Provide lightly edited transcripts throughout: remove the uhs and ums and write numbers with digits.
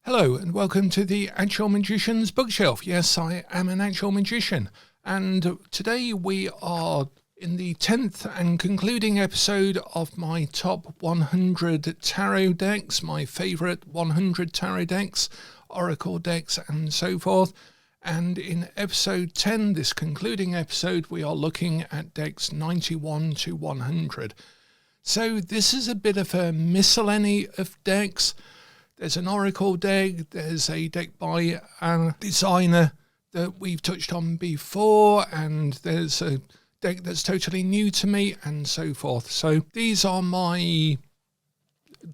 Hello and welcome to the Actual Magician's Bookshelf. Yes, I am an actual magician, and today we are in the 10th and concluding episode of my top 100 tarot decks, my favourite 100 tarot decks, oracle decks and so forth. And in episode 10, this concluding episode, we are looking at decks 91 to 100. So this is a bit of a miscellany of decks. There's an oracle deck, there's a deck by a designer that we've touched on before, and there's a deck that's totally new to me, and so forth. So these are my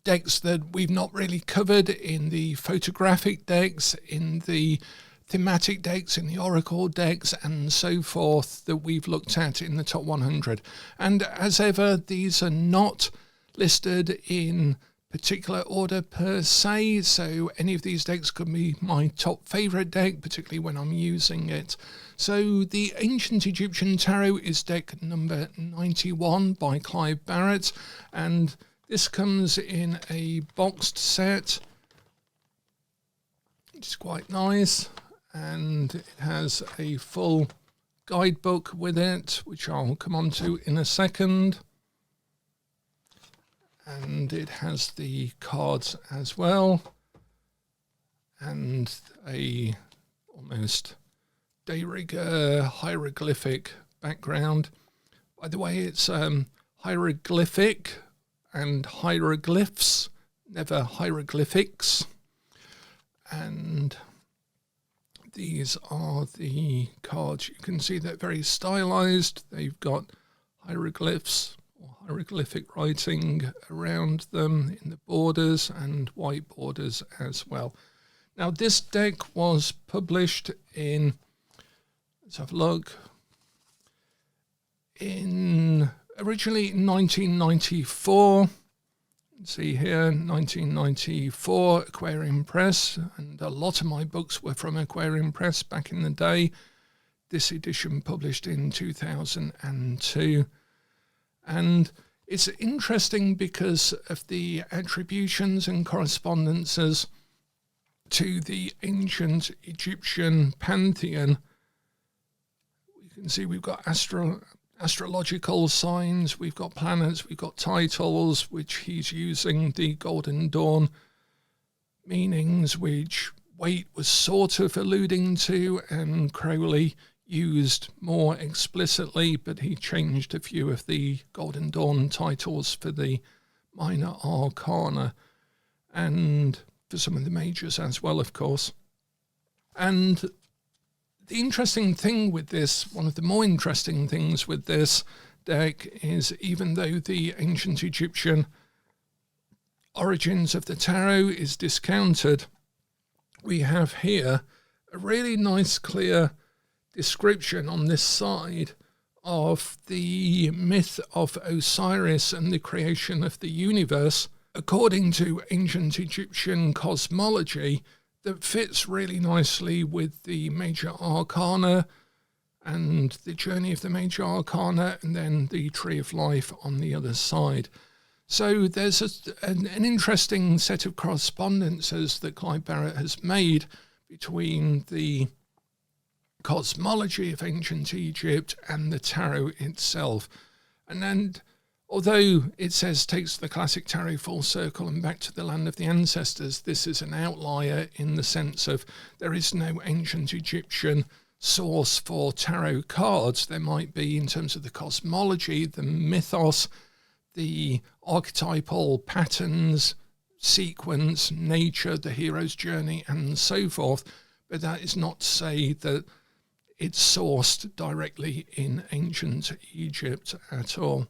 decks that we've not really covered in the photographic decks, in the thematic decks, in the oracle decks, and so forth that we've looked at in the top 100. And as ever, these are not listed in particular order per se, so any of these decks could be my top favourite deck, particularly when I'm using it. So the Ancient Egyptian Tarot is deck number 91 by Clive Barrett, and this comes in a boxed set, which is quite nice, and it has a full guidebook with it, which I'll come on to in a second. And it has the cards as well, and a almost de rigueur hieroglyphic background. By the way, it's hieroglyphic and hieroglyphs, never hieroglyphics. And these are the cards. You can see they're very stylized. They've got hieroglyphs, hieroglyphic writing around them in the borders and white borders as well. Now this deck was published in, let's have a look, originally in 1994. See here, 1994, Aquarium Press, and a lot of my books were from Aquarium Press back in the day. This edition published in 2002. And it's interesting because of the attributions and correspondences to the ancient Egyptian pantheon. You can see we've got astrological signs, we've got planets, we've got titles, which he's using the Golden Dawn meanings, which Waite was sort of alluding to, and Crowley used more explicitly, but he changed a few of the Golden Dawn titles for the minor arcana and for some of the majors as well, of course. And the interesting thing with this, one of the more interesting things with this deck, is even though the ancient Egyptian origins of the tarot is discounted, we have here a really nice clear description on this side of the myth of Osiris and the creation of the universe according to ancient Egyptian cosmology that fits really nicely with the major arcana and the journey of the major arcana, and then the tree of life on the other side. So there's an interesting set of correspondences that Clive Barrett has made between the cosmology of ancient Egypt and the tarot itself. And then, although it says takes the classic tarot full circle and back to the land of the ancestors, this is an outlier in the sense of there is no ancient Egyptian source for tarot cards. There might be in terms of the cosmology, the mythos, the archetypal patterns, sequence, nature, the hero's journey, and so forth. But that is not to say that it's sourced directly in ancient Egypt at all.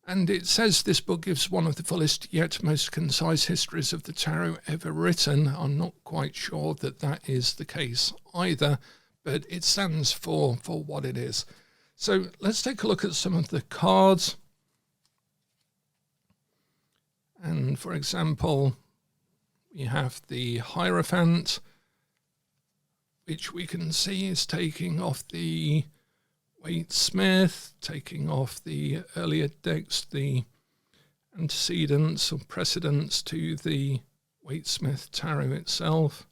And it says this book gives one of the fullest yet most concise histories of the tarot ever written. I'm not quite sure that that is the case either, but it stands for what it is. So let's take a look at some of the cards. And for example, we have the Hierophant, which we can see is taking off the Waite Smith, taking off the earlier decks, the antecedents or precedents to the Waite-Smith Tarot itself.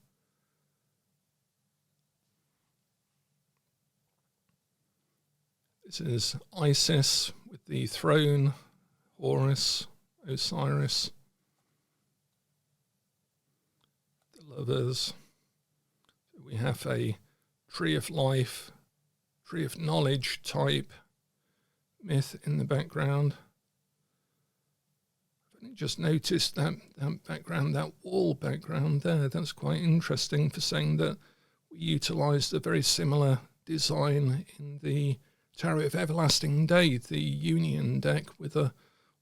This is Isis with the throne, Horus, Osiris, the lovers. We have a tree of life, tree of knowledge type myth in the background. I've just noticed that background, that wall background there. That's quite interesting for saying that we utilised a very similar design in the Tarot of Everlasting Day, the Union deck with a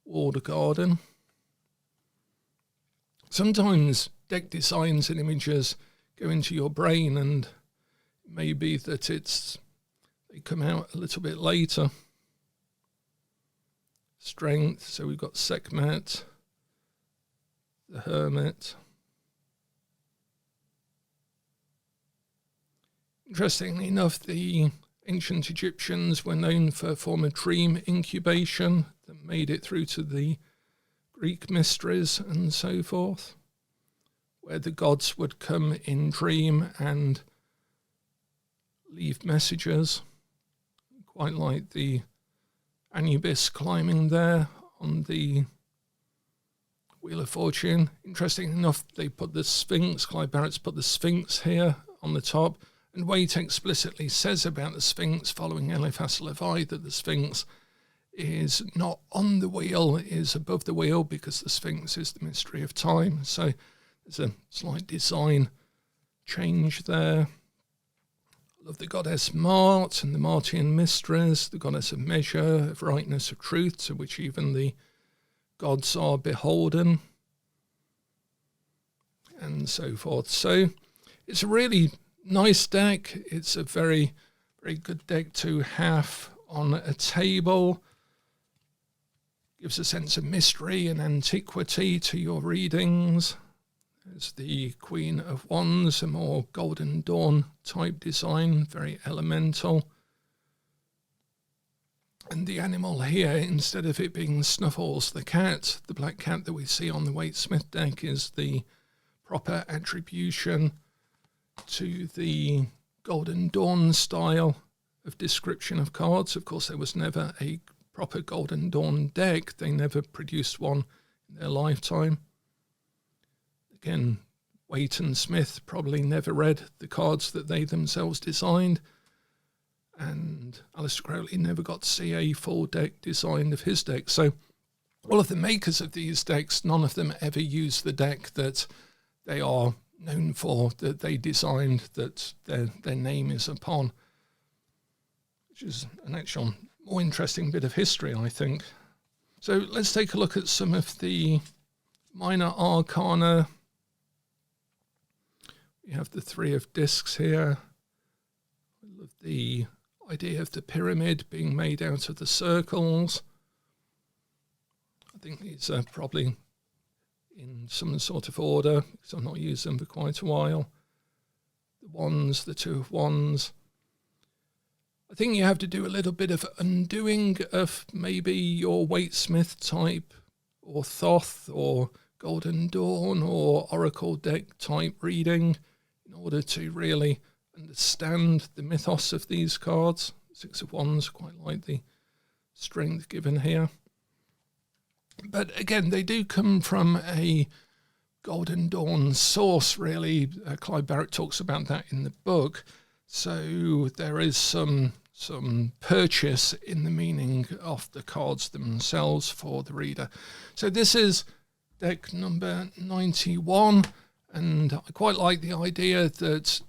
walled garden. Sometimes deck designs and images go into your brain, and it may be that they come out a little bit later. Strength, so we've got Sekhmet, the Hermit. Interestingly enough, the ancient Egyptians were known for a form of dream incubation that made it through to the Greek mysteries and so forth, where the gods would come in dream and leave messages, quite like the Anubis climbing there on the Wheel of Fortune. Interesting enough, they put the Sphinx, Clive Barrett's put the Sphinx here on the top, and Waite explicitly says about the Sphinx following Eliphas Levi that the Sphinx is not on the wheel, is above the wheel, because the Sphinx is the mystery of time. So there's a slight design change there. I love the goddess Mart and the Martian mysteries, the goddess of measure, of rightness, of truth, to which even the gods are beholden, and so forth. So it's a really nice deck. It's a very, very good deck to have on a table. Gives a sense of mystery and antiquity to your readings. There's the Queen of Wands, a more Golden Dawn type design, very elemental. And the animal here, instead of it being Snuffles the cat, the black cat that we see on the Waite-Smith deck, is the proper attribution to the Golden Dawn style of description of cards. Of course, there was never a proper Golden Dawn deck. They never produced one in their lifetime. Again, Waite and Smith probably never read the cards that they themselves designed, and Aleister Crowley never got to see a full deck design of his deck. So all of the makers of these decks, none of them ever use the deck that they are known for, that they designed, that their name is upon, which is an actual more interesting bit of history, I think. So let's take a look at some of the minor arcana. We have the Three of Discs here. I love the idea of the pyramid being made out of the circles. I think these are probably in some sort of order, because I've not used them for quite a while. The Wands, the Two of Wands. I think you have to do a little bit of undoing of maybe your Waite-Smith type, or Thoth, or Golden Dawn, or Oracle deck type reading in order to really understand the mythos of these cards. Six of Wands, quite like the strength given here. But again, they do come from a Golden Dawn source, really. Clive Barrett talks about that in the book. So there is some purchase in the meaning of the cards themselves for the reader. So this is deck number 91, and I quite like the idea that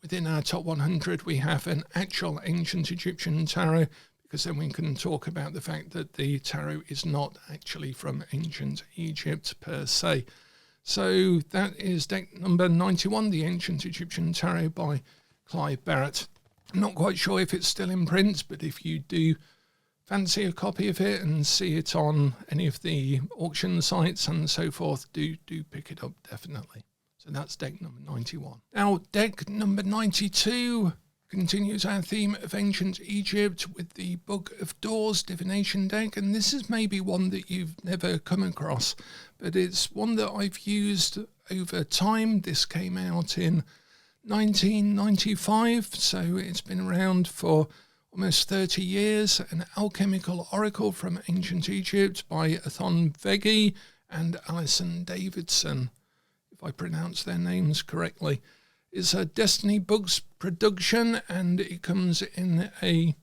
within our top 100 we have an actual ancient Egyptian tarot, because then we can talk about the fact that the tarot is not actually from ancient Egypt per se. So that is deck number 91, the Ancient Egyptian Tarot by Clive Barrett. I'm not quite sure if it's still in print, but if you do fancy a copy of it and see it on any of the auction sites and so forth, do pick it up, definitely. So that's deck number 91. Now, deck number 92 continues our theme of ancient Egypt with the Book of Doors divination deck, and this is maybe one that you've never come across, but it's one that I've used over time. This came out in 1995, so it's been around for almost 30 years. An alchemical oracle from ancient Egypt by Athon Vegi and Alison Davidson, if I pronounce their names correctly. It's a Destiny Books production, and it comes in a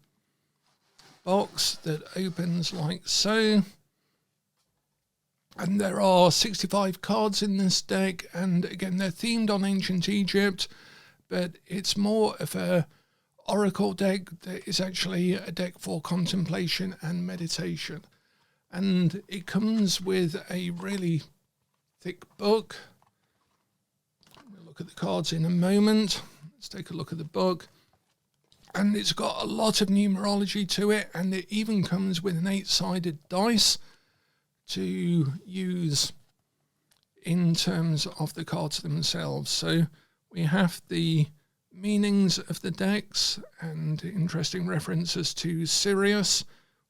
box that opens like so. And there are 65 cards in this deck, and again, they're themed on ancient Egypt, but it's more of a oracle deck that is actually a deck for contemplation and meditation. And it comes with a really thick book. We'll look at the cards in a moment. Let's take a look at the book. And it's got a lot of numerology to it, and it even comes with an 8-sided dice to use in terms of the cards themselves. So we have the meanings of the decks and interesting references to Sirius,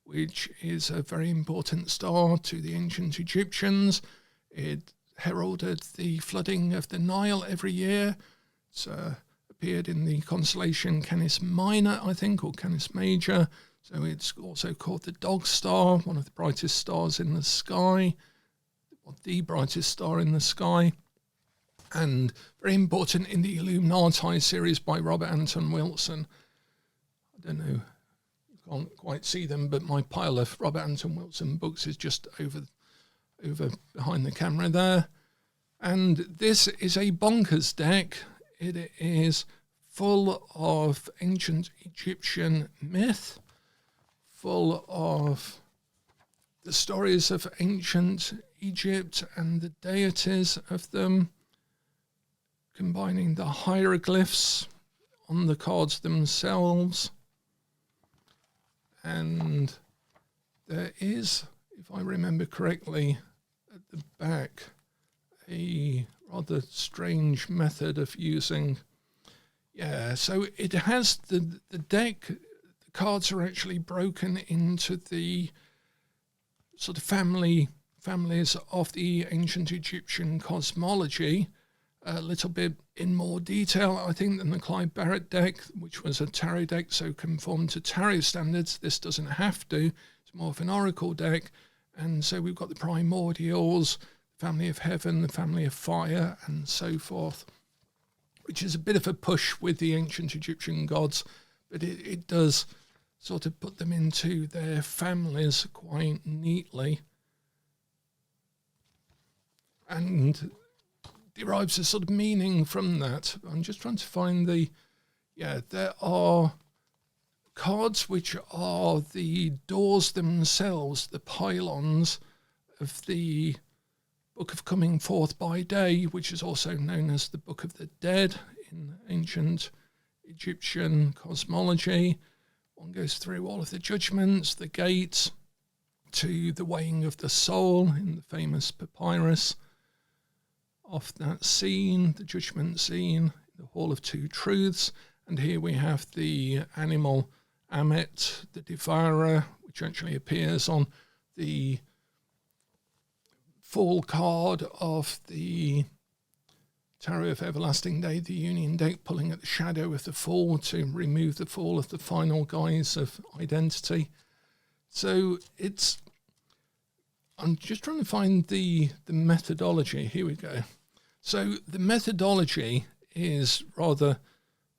which is a very important star to the ancient Egyptians. It heralded the flooding of the Nile every year. It's appeared in the constellation Canis Minor, I think, or Canis Major. So it's also called the Dog Star, one of the brightest stars in the sky, or the brightest star in the sky. And very important in the Illuminati series by Robert Anton Wilson. I don't know, you can't quite see them, but my pile of Robert Anton Wilson books is just over behind the camera there. And this is a bonkers deck. It is full of ancient Egyptian myth, full of the stories of ancient Egypt and the deities of them, combining the hieroglyphs on the cards themselves. And there is, if I remember correctly, at the back, a rather strange method of using. Yeah, so it has the deck, the cards are actually broken into the sort of families of the ancient Egyptian cosmology, a little bit in more detail, I think, than the Clive Barrett deck, which was a tarot deck, so conformed to tarot standards. This doesn't have to. It's more of an oracle deck. And so we've got the primordials, the family of heaven, the family of fire, and so forth, which is a bit of a push with the ancient Egyptian gods, but it does sort of put them into their families quite neatly, and derives a sort of meaning from that. I'm just trying to find there are cards which are the doors themselves, the pylons of the Book of Coming Forth by Day, which is also known as the Book of the Dead in ancient Egyptian cosmology. One goes through all of the judgments, the gates, to the weighing of the soul in the famous papyrus of that scene, the judgment scene, the Hall of Two Truths. And here we have the animal Amet, the devourer, which actually appears on the full card of the Tarot of Everlasting Day, the Union deck, pulling at the shadow of the fall to remove the fall of the final guise of identity. So I'm just trying to find the methodology. Here we go. So the methodology is rather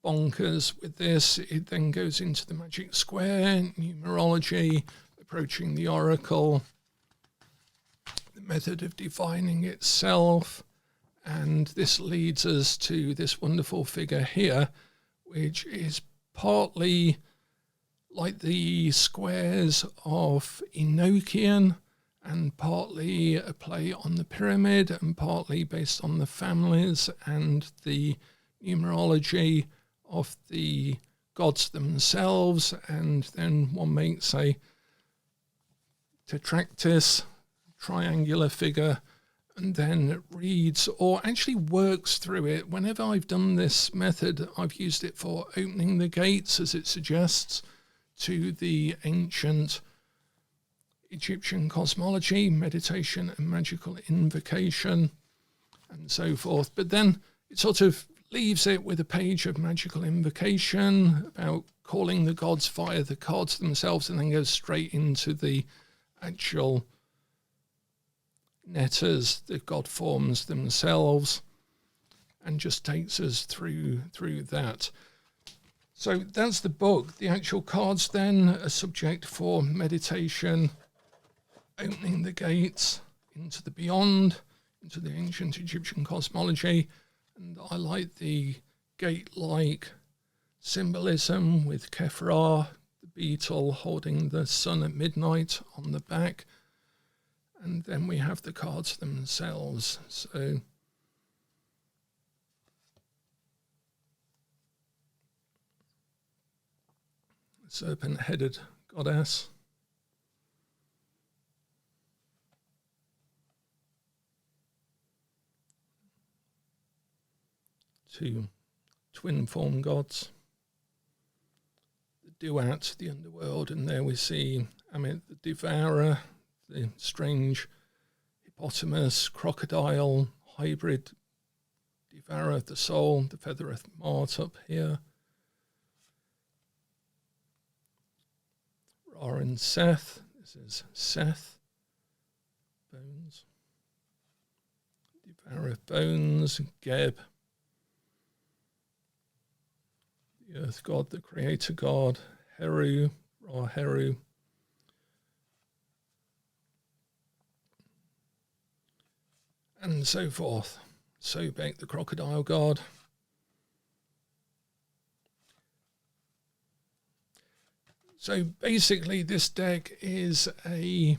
bonkers with this. It then goes into the magic square, numerology, approaching the oracle, the method of defining itself, and this leads us to this wonderful figure here, which is partly like the squares of Enochian, and partly a play on the pyramid, and partly based on the families and the numerology of the gods themselves. And then one makes a tetractys, triangular figure, and then reads or actually works through it. Whenever I've done this method, I've used it for opening the gates, as it suggests, to the ancient Egyptian cosmology, meditation and magical invocation, and so forth. But then it sort of leaves it with a page of magical invocation about calling the gods via the cards themselves, and then goes straight into the actual netters, the god forms themselves, and just takes us through that. So that's the book. The actual cards then are subject for meditation, opening the gates into the beyond, into the ancient Egyptian cosmology. And I like the gate-like symbolism with Kefra, the beetle holding the sun at midnight on the back. And then we have the cards themselves. So serpent-headed goddess. Two twin form gods. The Duat, the underworld, and there we see Amit, the devourer, the strange hippopotamus, crocodile, hybrid devourer of the soul, the feathereth Mart up here. Ra and Seth, this is Seth, bones. Devourer of bones, Geb, the earth god, the creator god, Heru, Ra Heru. And so forth. Sobek, the crocodile god. So basically this deck is a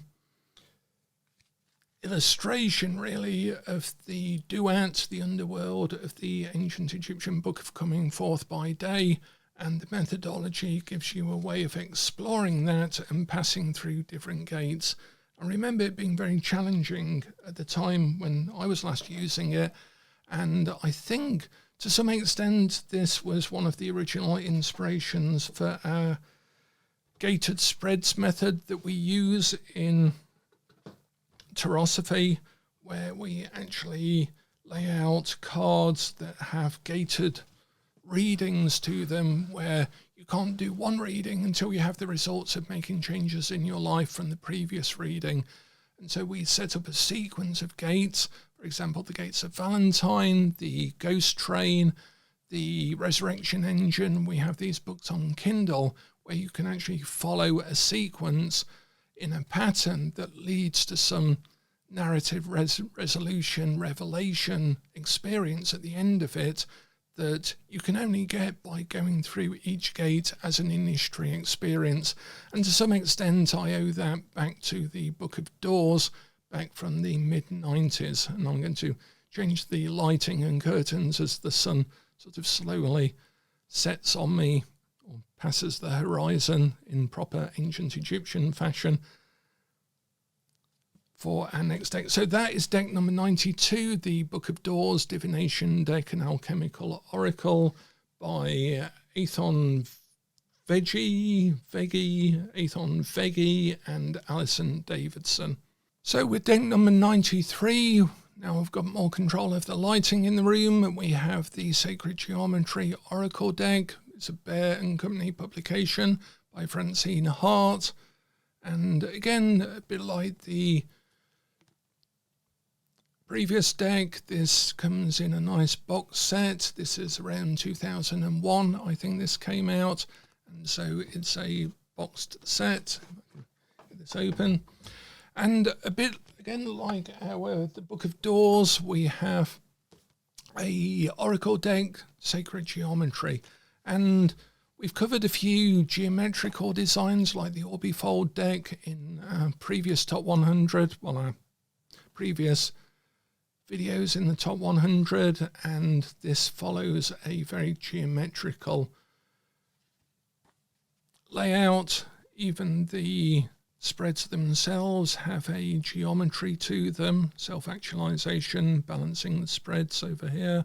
illustration really of the Duat, the underworld of the ancient Egyptian book of Coming Forth by Day, and the methodology gives you a way of exploring that and passing through different gates. I remember it being very challenging at the time when I was last using it, and I think to some extent this was one of the original inspirations for our gated spreads method that we use in Tarosophy, where we actually lay out cards that have gated readings to them, where you can't do one reading until you have the results of making changes in your life from the previous reading. And so we set up a sequence of gates, for example, the gates of Valentine, the Ghost Train, the Resurrection Engine. We have these books on Kindle where you can actually follow a sequence in a pattern that leads to some narrative resolution, revelation experience at the end of it, that you can only get by going through each gate as an initiatory experience. And to some extent, I owe that back to the Book of Doors, back from the mid-90s. And I'm going to change the lighting and curtains as the sun sort of slowly sets on me, or passes the horizon in proper ancient Egyptian fashion, for our next deck. So that is deck number 92, the Book of Doors Divination Deck and Alchemical Oracle by Athon Veggie, and Alison Davidson. So with deck number 93, now I've got more control of the lighting in the room. We have the Sacred Geometry Oracle deck. It's a Bear and Company publication by Francine Hart. And again, a bit like the previous deck, this comes in a nice box set. This is around 2001, I think this came out. And so it's a boxed set. Get this open. And a bit, again, like the Book of Doors, we have a Oracle deck, Sacred Geometry. And we've covered a few geometrical designs like the Orbifold deck in our previous Top 100, well, our previous videos in the Top 100, and this follows a very geometrical layout. Even the spreads themselves have a geometry to them, self-actualization, balancing the spreads over here.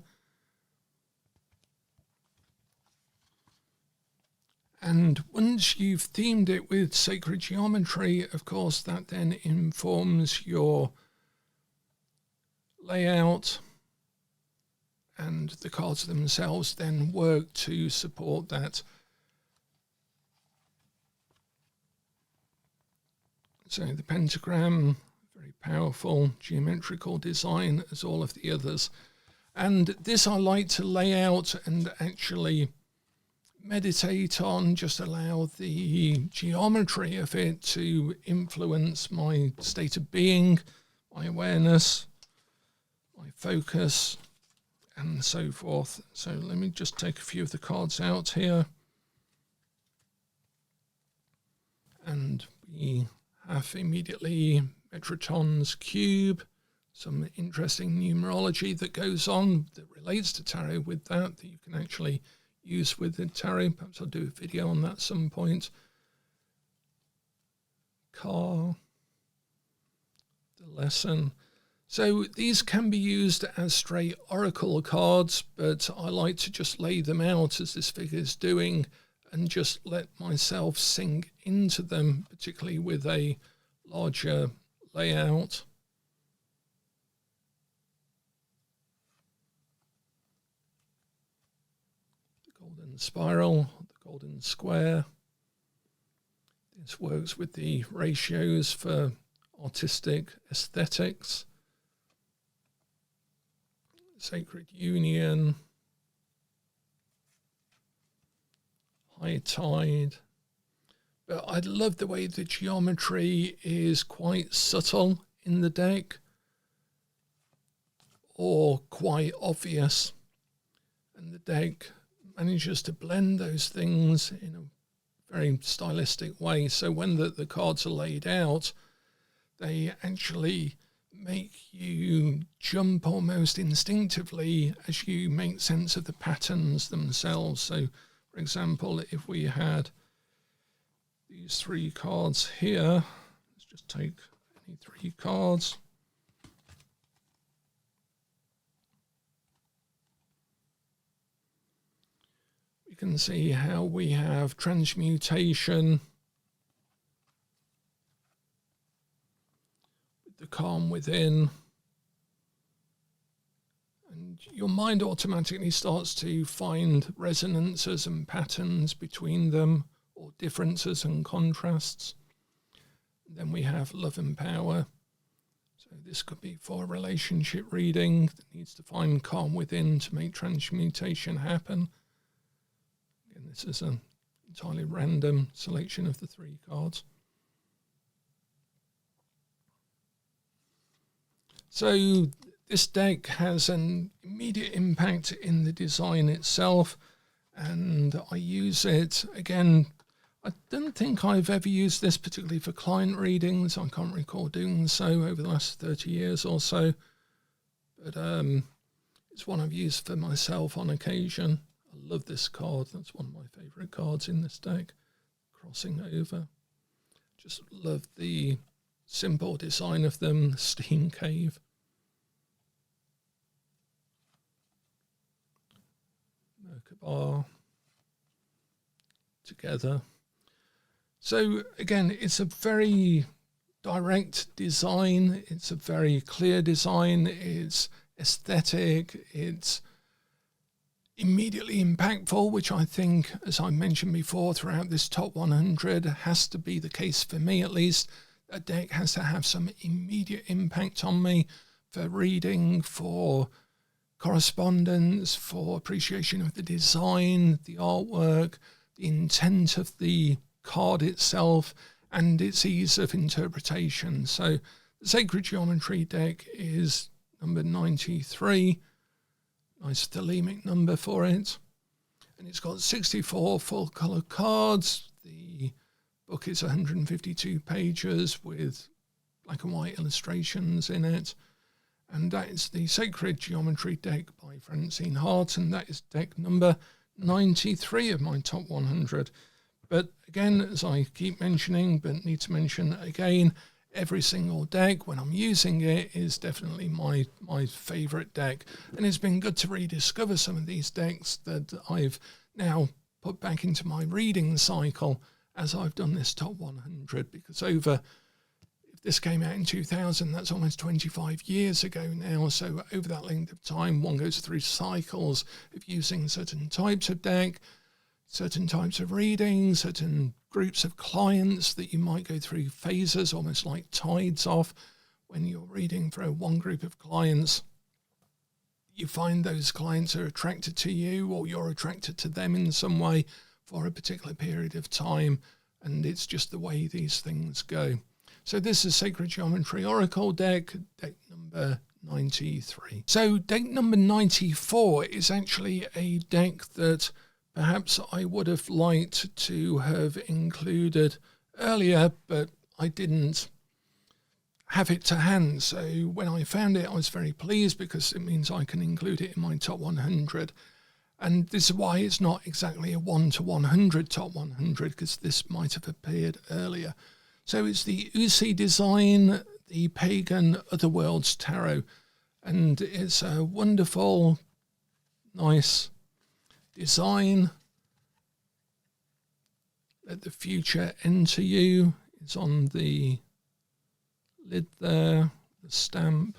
And once you've themed it with sacred geometry, of course, that then informs your layout, and the cards themselves then work to support that. So the pentagram, very powerful geometrical design as all of the others. And this I like to lay out and actually meditate on, just allow the geometry of it to influence my state of being, my awareness, my focus, and so forth. So let me just take a few of the cards out here. And we have immediately Metatron's cube, some interesting numerology that goes on that relates to tarot with that you can actually use with the tarot. Perhaps I'll do a video on that at some point. Car, the lesson. So these can be used as straight oracle cards, but I like to just lay them out as this figure is doing and just let myself sink into them, particularly with a larger layout. The golden spiral, the golden square. This works with the ratios for artistic aesthetics. Sacred union. High tide. But I love the way the geometry is quite subtle in the deck, or quite obvious, and the deck manages to blend those things in a very stylistic way. So when the cards are laid out, they actually make you jump almost instinctively as you make sense of the patterns themselves. So, for example, if we had these three cards here, let's just take any three cards. We can see how we have transmutation, the calm within, and your mind automatically starts to find resonances and patterns between them, or differences and contrasts. And then we have love and power. So this could be for a relationship reading that needs to find calm within to make transmutation happen. Again, this is an entirely random selection of the three cards. So this deck has an immediate impact in the design itself, and I use it, again, I don't think I've ever used this particularly for client readings. I can't recall doing so over the last 30 years or so, but it's one I've used for myself on occasion. I love this card. That's one of my favourite cards in this deck, Crossing Over. Just love the simple design of them, the steam cave. Merkaba. Together. So again, it's a very direct design. It's a very clear design. It's aesthetic. It's immediately impactful, which I think, as I mentioned before, throughout this top 100 has to be the case for me at least. A deck has to have some immediate impact on me for reading, for correspondence, for appreciation of the design, the artwork, the intent of the card itself, and its ease of interpretation. So the Sacred Geometry deck is number 93. Nice thelemic number for it. And it's got 64 full colour cards. The book is 152 pages with black and white illustrations in it. And that is the Sacred Geometry deck by Francine Hart, and that is deck number 93 of my top 100. But again, as I keep mentioning, but need to mention again, every single deck, when I'm using it, is definitely my favourite deck. And it's been good to rediscover some of these decks that I've now put back into my reading cycle as I've done this top 100, because if this came out in 2000, that's almost 25 years ago now. So over that length of time, one goes through cycles of using certain types of deck, certain types of reading, certain groups of clients that you might go through phases, almost like tides off. When you're reading for one group of clients, you find those clients are attracted to you, or you're attracted to them in some way for a particular period of time, and it's just the way these things go. So this is Sacred Geometry Oracle deck number 93. So deck number 94 is actually a deck that perhaps I would have liked to have included earlier, but I didn't have it to hand. So when I found it, I was very pleased, because it means I can include it in my top 100. And this is why it's not exactly a 1 to 100 top 100, because this might have appeared earlier. So it's the Uzi design, the Pagan Otherworlds Tarot. And it's a wonderful, nice design. Let the future enter you. It's on the lid there, the stamp.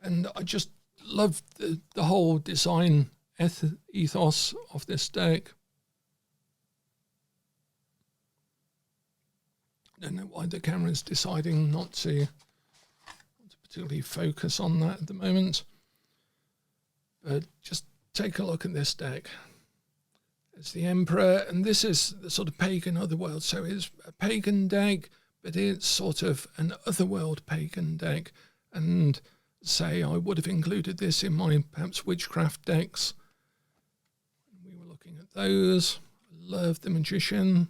And I just love the whole design ethos of this deck. I don't know why the camera's deciding not to particularly focus on that at the moment. But just take a look at this deck. It's the Emperor, and this is the sort of Pagan Otherworld. So it's a pagan deck, but it's sort of an Otherworld pagan deck. And say I would have included this in my perhaps witchcraft decks. We were looking at those. I love the Magician.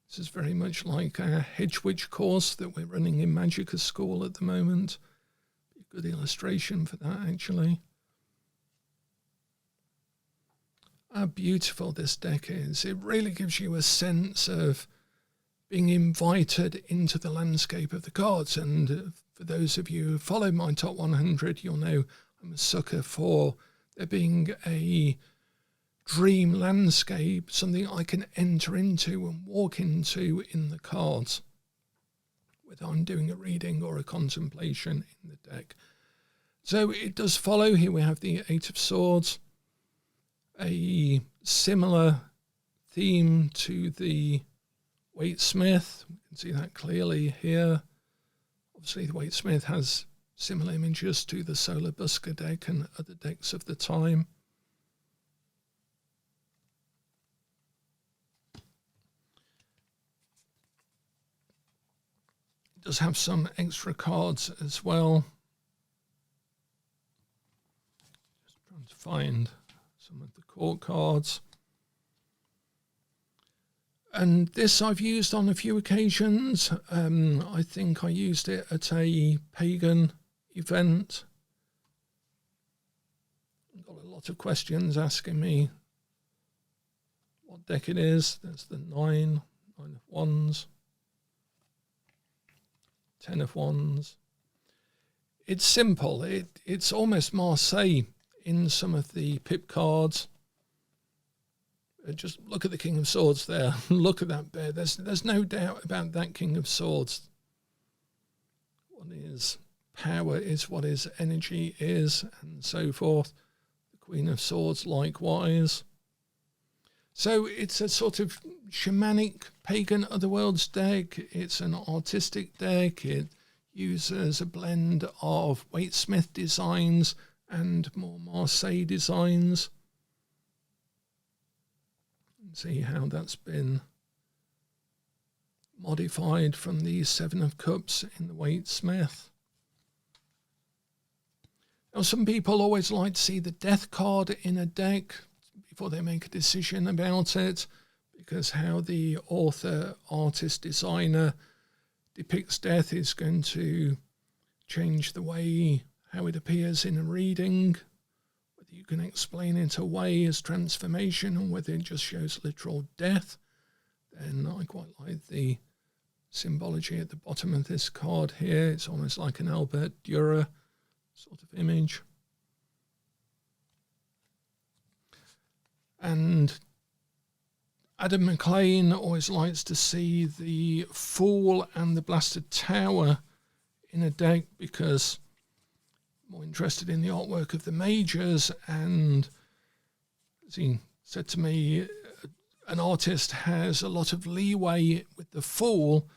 This is very much like a hedge witch course that we're running in Magick school at the moment. A good illustration for that, actually. How beautiful this deck is. It really gives you a sense of being invited into the landscape of the cards. And for those of you who follow my top 100, you'll know I'm a sucker for there being a dream landscape, something I can enter into and walk into in the cards, whether I'm doing a reading or a contemplation in the deck. So it does follow. Here we have the Eight of Swords, a similar theme to the Waite-Smith. We can see that clearly here. Obviously, the Waite-Smith has similar images to the Solar Busker deck and other decks of the time. It does have some extra cards as well. Just trying to find some of the court cards. And this I've used on a few occasions. I think I used it at a pagan event. I've got a lot of questions asking me what deck it is. There's the 9 of Wands, 10 of Wands. It's simple. It's almost Marseille in some of the pip cards. Just look at the King of Swords there. Look at that bear. There's no doubt about that King of Swords. What is power is what is energy is, and so forth. The Queen of Swords likewise. So it's a sort of shamanic pagan Otherworlds deck. It's an artistic deck. It uses a blend of Waite-Smith designs and more Marseille designs. See how that's been modified from the 7 of Cups in the Waite-Smith. Now, some people always like to see the death card in a deck before they make a decision about it, because how the author, artist, designer depicts death is going to change the way how it appears in a reading, whether you can explain it away as transformation or whether it just shows literal death, then I quite like the symbology at the bottom of this card here. It's almost like an Albert Dürer sort of image. And Adam McLean always likes to see the Fool and the Blasted Tower in a deck because more interested in the artwork of the Majors, and as he said to me, an artist has a lot of leeway with the Fool,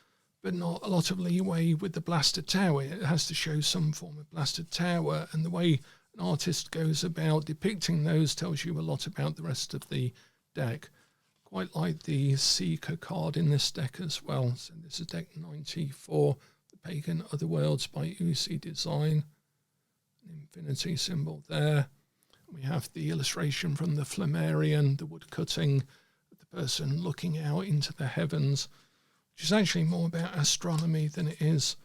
but not a lot of leeway with the Blasted Tower. It has to show some form of Blasted Tower, and the way an artist goes about depicting those tells you a lot about the rest of the deck. Quite like the Seeker card in this deck as well. So this is deck 94, the Pagan Otherworlds by UC Design. An infinity symbol there. We have the illustration from the Flammarion, the wood cutting of the person looking out into the heavens, which is actually more about astronomy than it is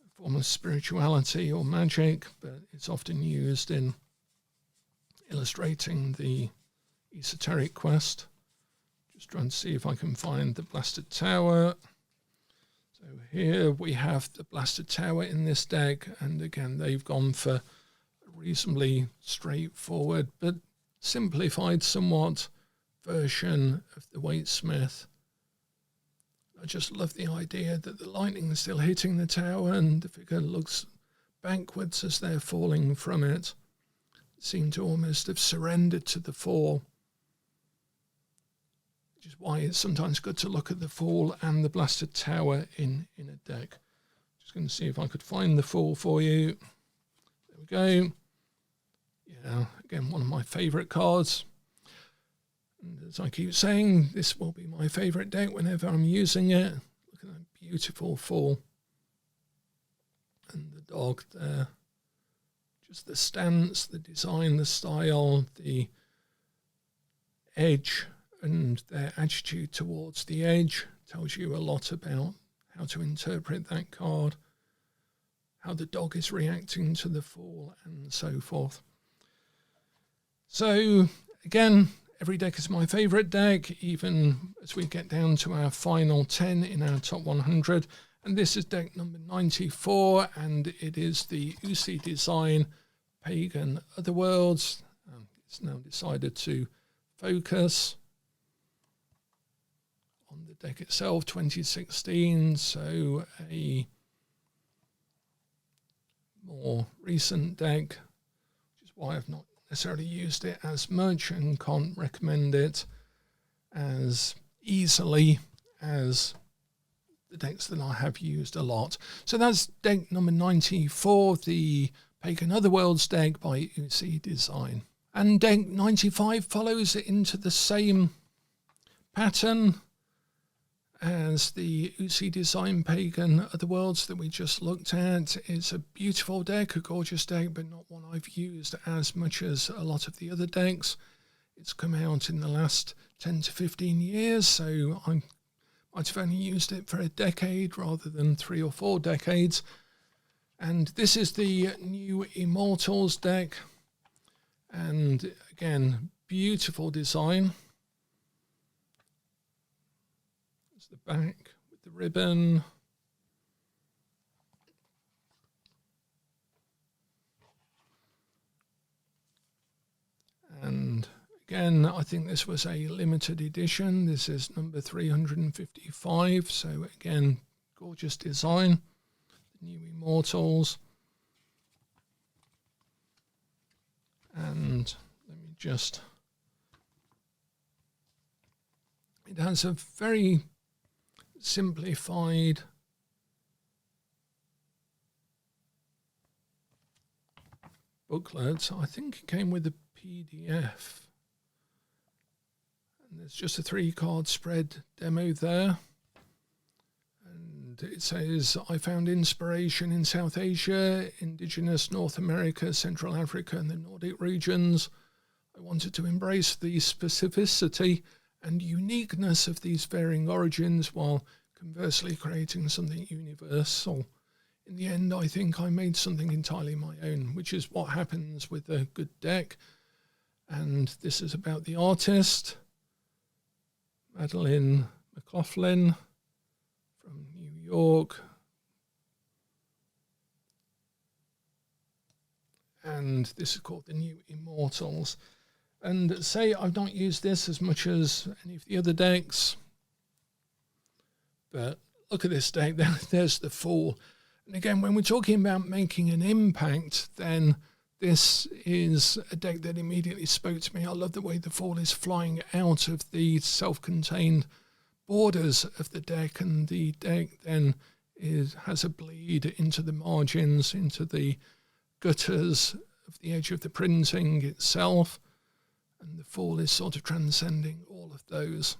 a form of spirituality or magic, but it's often used in illustrating the esoteric quest. Just trying to see if I can find the Blasted Tower. So here we have the Blasted Tower in this deck, and again they've gone for a reasonably straightforward but simplified somewhat version of the Waitsmith. I just love the idea that the lightning is still hitting the tower and the figure looks backwards as they're falling from it. Seem to almost have surrendered to the fall, which is why it's sometimes good to look at the Fool and the Blasted Tower in a deck. Just going to see if I could find the Fool for you. There we go. Yeah, again, one of my favourite cards. And as I keep saying, this will be my favourite deck whenever I'm using it. Look at that beautiful Fool. And the dog there. Just the stance, the design, the style, the edge, and their attitude towards the edge tells you a lot about how to interpret that card, how the dog is reacting to the Fool, and so forth. So, again, every deck is my favourite deck, even as we get down to our final 10 in our top 100. And this is deck number 94, and it is the UC Design Pagan Otherworlds. It's now decided to focus on the deck itself, 2016, so a more recent deck, which is why I've not necessarily used it as much and can't recommend it as easily as the decks that I have used a lot. So that's deck number 94, the Pagan Otherworlds deck by UC Design. And deck 95 follows it into the same pattern as the UC Design Pagan Otherworlds that we just looked at. It's a beautiful deck, a gorgeous deck, but not one I've used as much as a lot of the other decks. It's come out in the last 10 to 15 years, so I might have only used it for a decade rather than 3 or 4 decades. And this is the new Immortals deck. And again, beautiful design. There's the back with the ribbon. And again, I think this was a limited edition. This is number 355. So again, gorgeous design. The new Immortals. And let me just... It has a very simplified booklet. I think it came with a PDF. And there's just a 3-card spread demo there. And it says, I found inspiration in South Asia, indigenous North America, Central Africa, and the Nordic regions. I wanted to embrace the specificity and uniqueness of these varying origins while conversely creating something universal in the end, I think I made something entirely my own, which is what happens with a good deck. And this is about the artist, Madeline McLaughlin from New York. And this is called the New Immortals. And say I've not used this as much as any of the other decks, but look at this deck, there's the Fool. And again, when we're talking about making an impact, then this is a deck that immediately spoke to me. I love the way the Fool is flying out of the self-contained borders of the deck, and the deck then has a bleed into the margins, into the gutters of the edge of the printing itself, and the Fool is sort of transcending all of those.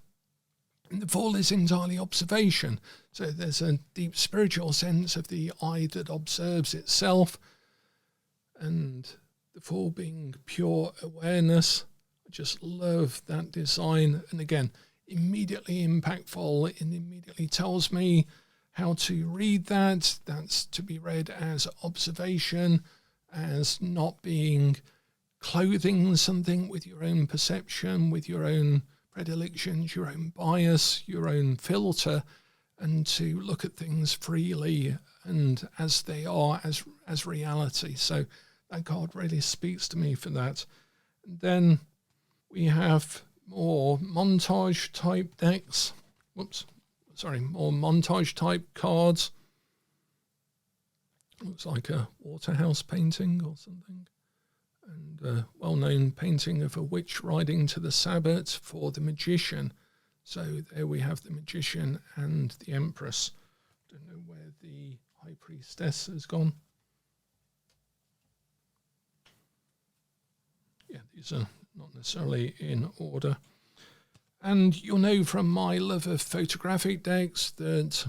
And the Fool is entirely observation, so there's a deep spiritual sense of the eye that observes itself, and the Fool being pure awareness. I just love that design, and again, immediately impactful, and immediately tells me how to read that. That's to be read as observation, as not being clothing something with your own perception, with your own predilections, your own bias, your own filter, and to look at things freely and as they are, as reality. So that card really speaks to me for that. And then we have more montage type decks. More montage type cards. Looks like a Waterhouse painting or something. And a well-known painting of a witch riding to the Sabbat for the Magician. So there we have the Magician and the Empress. Don't know where the High Priestess has gone. Yeah, these are not necessarily in order. And you'll know from my love of photographic decks that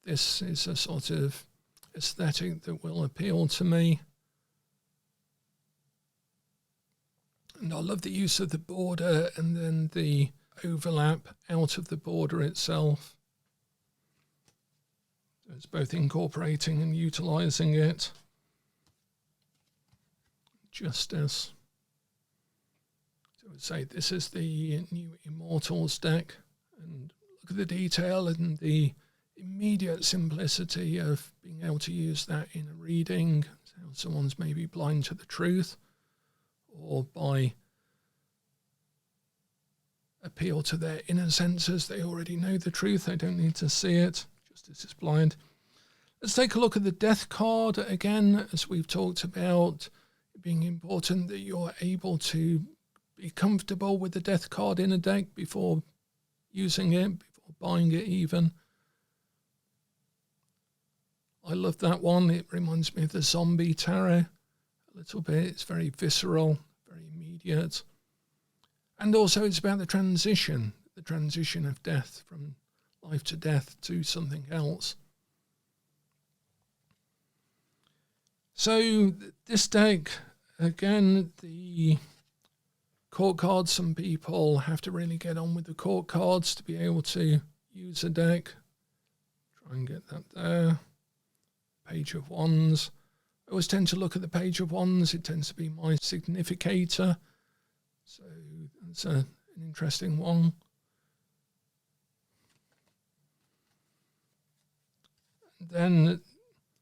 this is a sort of aesthetic that will appeal to me. And I love the use of the border and then the overlap out of the border itself. So it's both incorporating and utilizing it. Justice. So I would say this is the New Immortals deck. And look at the detail and the immediate simplicity of being able to use that in a reading. So someone's maybe blind to the truth, or by appeal to their inner senses, they already know the truth, they don't need to see it. Justice is blind. Let's take a look at the Death card again, as we've talked about it being important that you're able to be comfortable with the Death card in a deck before using it, before buying it even. I love that one. It reminds me of the Zombie Tarot a little bit. It's very visceral, very immediate. And also it's about the transition of death, from life to death to something else. So this deck, again, the court cards, some people have to really get on with the court cards to be able to use a deck. Try and get that there. Page of Wands. I always tend to look at the Page of Wands. It tends to be my significator. So that's an interesting one. And then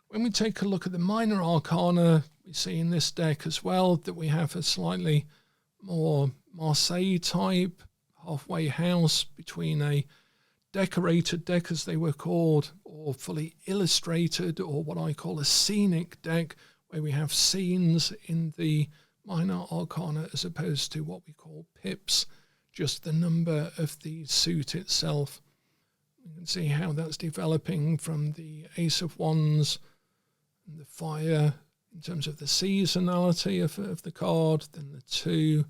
when we take a look at the minor arcana, we see in this deck as well that we have a slightly more Marseille type halfway house between a decorated deck, as they were called, or fully illustrated, or what I call a scenic deck, where we have scenes in the minor arcana as opposed to what we call pips, just the number of the suit itself. You can see how that's developing from the Ace of Wands and the Fire in terms of the seasonality of the card, then the 2,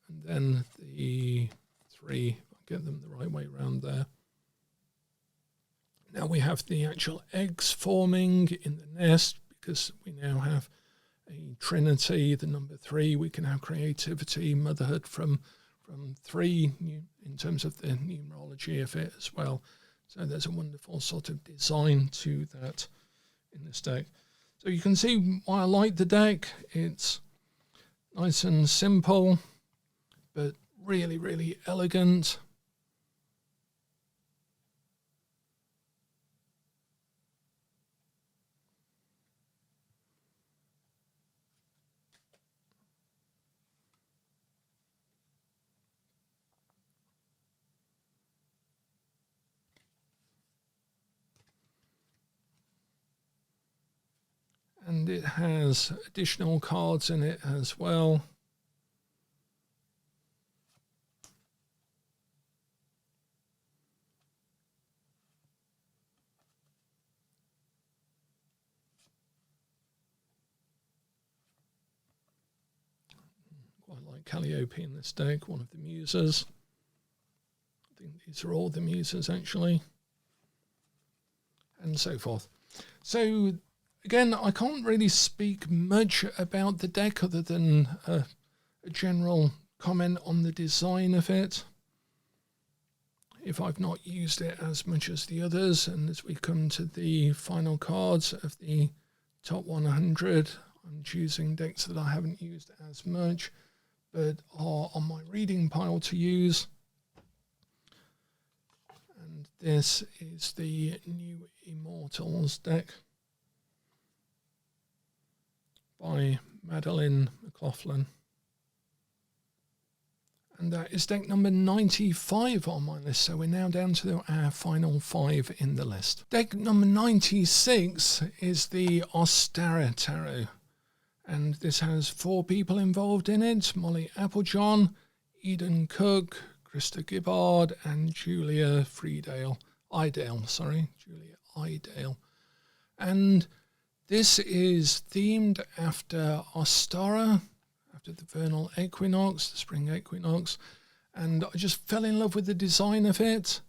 and then the 3, if I get them the right way around there. Now we have the actual eggs forming in the nest, because we now have a trinity, the number 3. We can have creativity, motherhood from 3 in terms of the numerology of it as well. So there's a wonderful sort of design to that in this deck. So you can see why I like the deck. It's nice and simple, but really, really elegant. And it has additional cards in it as well. Quite like Calliope in this deck, one of the muses. I think these are all the muses actually. And so forth. So again, I can't really speak much about the deck other than a general comment on the design of it. If I've not used it as much as the others, and as we come to the final cards of the top 100, I'm choosing decks that I haven't used as much, but are on my reading pile to use. And this is the new Immortals deck by Madeline McLaughlin. And that is deck number 95 on my list. So we're now down to our final 5 in the list. Deck number 96 is the Ostara Tarot. And this has 4 people involved in it. Molly Applejohn, Eden Cook, Krista Gibbard, and Julia Idale. And this is themed after Ostara, after the vernal equinox, the spring equinox, and I just fell in love with the design of it.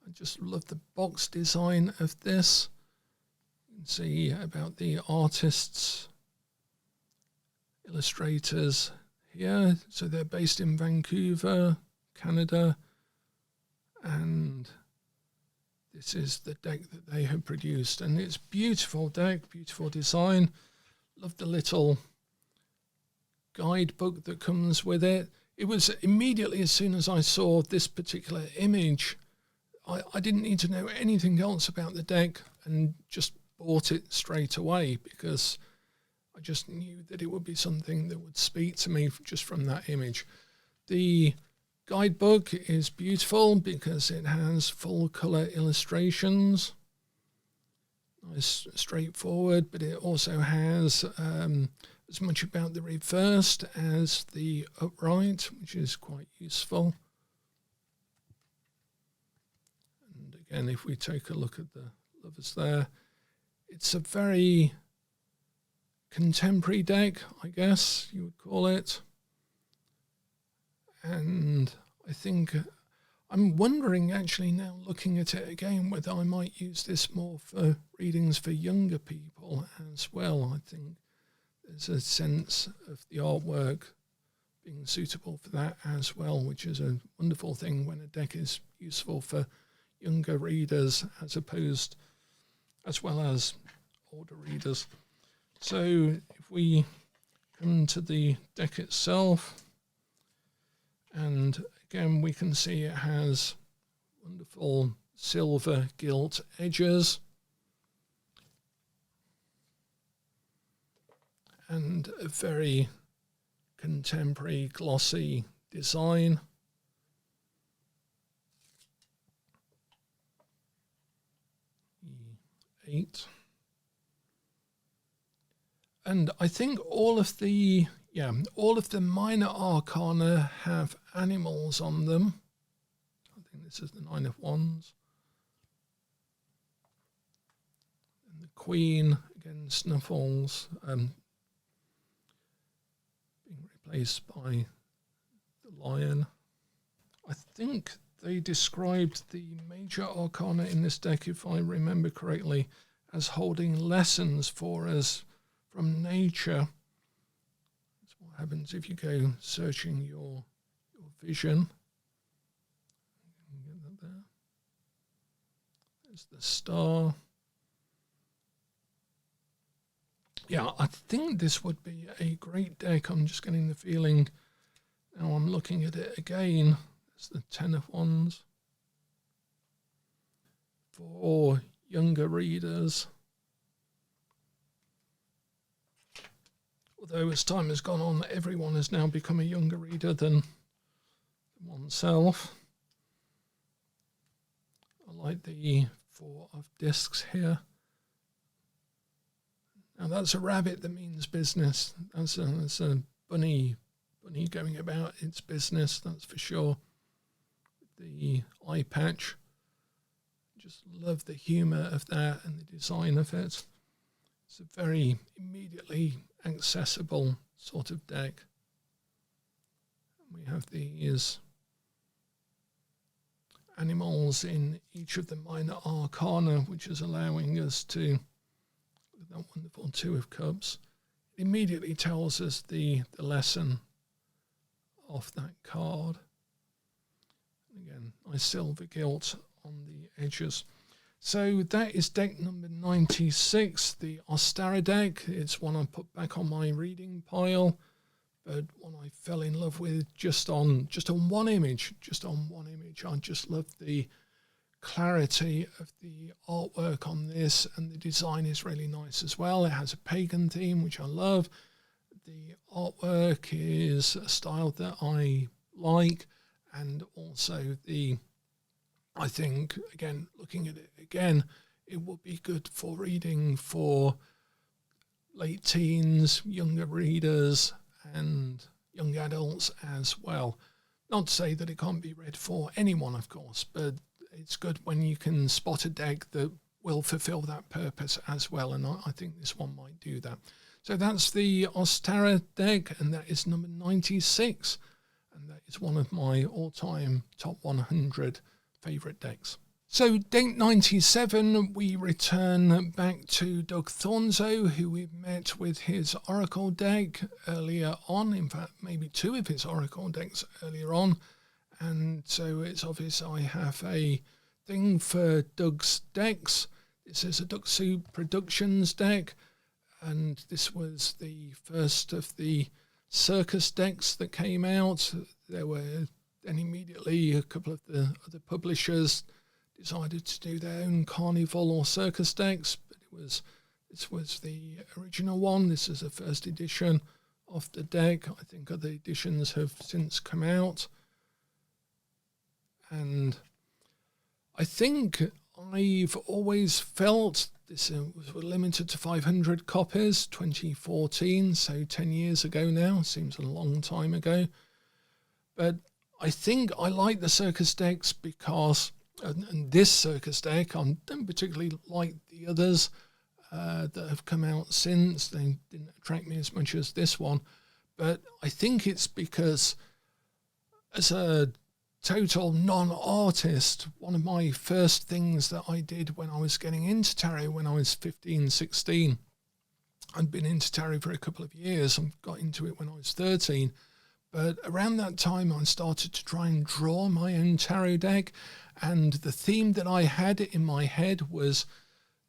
I just love the box design of this. You can see about the artists, illustrators here. So they're based in Vancouver, Canada, and this is the deck that they have produced, and it's beautiful deck, beautiful design. Love the little guidebook that comes with it. It was immediately, as soon as I saw this particular image, I didn't need to know anything else about the deck and just bought it straight away, because I just knew that it would be something that would speak to me just from that image. The guidebook is beautiful because it has full colour illustrations. Nice, straightforward, but it also has as much about the reversed as the upright, which is quite useful. And again, if we take a look at the lovers there, it's a very contemporary deck, I guess you would call it. And I think I'm wondering actually now, looking at it again, whether I might use this more for readings for younger people as well. I think there's a sense of the artwork being suitable for that as well, which is a wonderful thing when a deck is useful for younger readers as well as older readers. So if we come to the deck itself, and again we can see it has wonderful silver gilt edges and a very contemporary glossy design. E8. And I think all of the minor arcana have animals on them. I think this is the 9 of Wands. And the Queen, again, Snuffles, being replaced by the Lion. I think they described the major arcana in this deck, if I remember correctly, as holding lessons for us from nature. That's what happens if you go searching your vision. You can get that there. There's the star. Yeah, I think this would be a great deck. I'm just getting the feeling now I'm looking at it again. It's the 10 of Wands. For younger readers. Although as time has gone on, everyone has now become a younger reader than oneself. I like the 4 of discs here. Now that's a rabbit that means business. That's a bunny going about its business, that's for sure. The eye patch. Just love the humour of that and the design of it. It's a very immediately accessible sort of deck. And we have these animals in each of the minor arcana, which is allowing us to, with that wonderful 2 of Cups, it immediately tells us the lesson of that card. Again, nice silver gilt on the edges. So that is deck number 96, the Ostara deck. It's one I put back on my reading pile, but one I fell in love with just on one image. I just love the clarity of the artwork on this, and the design is really nice as well. It has a pagan theme, which I love. The artwork is a style that I like, and also I think, again, looking at it again, it would be good for reading for late teens, younger readers, and young adults as well. Not to say that it can't be read for anyone, of course, but it's good when you can spot a deck that will fulfill that purpose as well, and I think this one might do that. So that's the Ostara deck, and that is number 96, and that is one of my all-time top 100 favourite decks. So deck 97, we return back to Doug Thornzo, who we've met with his Oracle deck earlier on, in fact maybe 2 of his Oracle decks earlier on, and so it's obvious I have a thing for Doug's decks. This is a Doug Soup Productions deck, and this was the first of the Zirkus decks that came out. There were then immediately a couple of the other publishers decided to do their own carnival or circus decks, but this was the original one. This is the first edition of the deck. I think other editions have since come out, and I think I've always felt this was limited to 500 copies, 2014, so 10 years ago now. Seems a long time ago. But I think I like the circus decks because, and this circus deck, I don't particularly like the others that have come out since. They didn't attract me as much as this one. But I think it's because as a total non-artist, one of my first things that I did when I was getting into tarot when I was 15, 16, I'd been into tarot for a couple of years and got into it when I was 13, but around that time I started to try and draw my own tarot deck, and the theme that I had in my head was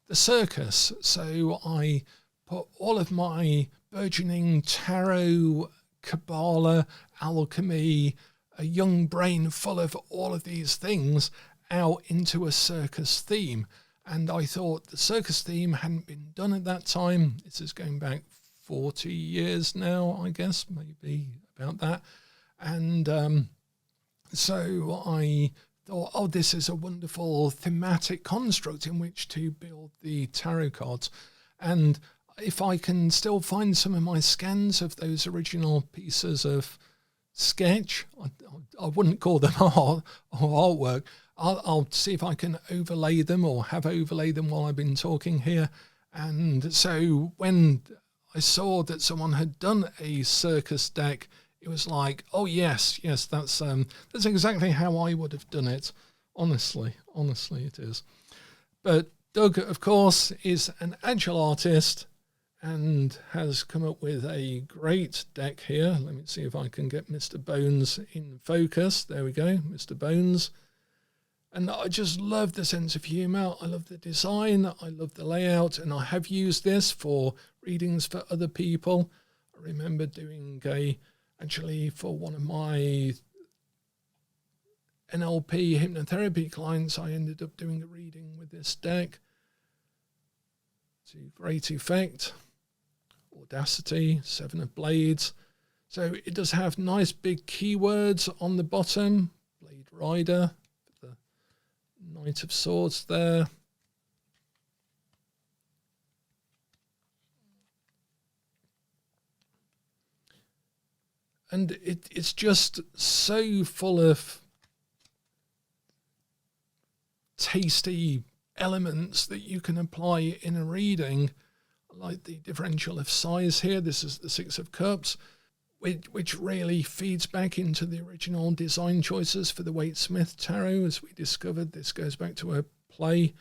the circus. So I put all of my burgeoning tarot, Kabbalah, alchemy, a young brain full of all of these things out into a circus theme. And I thought the circus theme hadn't been done at that time. This is going back 40 years now, I guess, maybe about that. And so I thought, oh, this is a wonderful thematic construct in which to build the tarot cards. And if I can still find some of my scans of those original pieces of sketch, I wouldn't call them art or artwork. I'll see if I can overlay them or have overlaid them while I've been talking here. And so when I saw that someone had done a circus deck, it was like, oh yes, that's exactly how I would have done it. Honestly it is. But Doug, of course, is an agile artist and has come up with a great deck here. Let me see if I can get Mr. Bones in focus. There we go, Mr. Bones. And I just love the sense of humour. I love the design. I love the layout. And I have used this for readings for other people. I remember doing actually for one of my NLP hypnotherapy clients, I ended up doing a reading with this deck to great effect. Audacity, 7 of Blades. So it does have nice big keywords on the bottom. Blade Rider, the Knight of Swords there. And it's just so full of tasty elements that you can apply in a reading, like the differential of size here. This is the 6 of Cups, which really feeds back into the original design choices for the Waite-Smith Tarot. As we discovered, this goes back to a play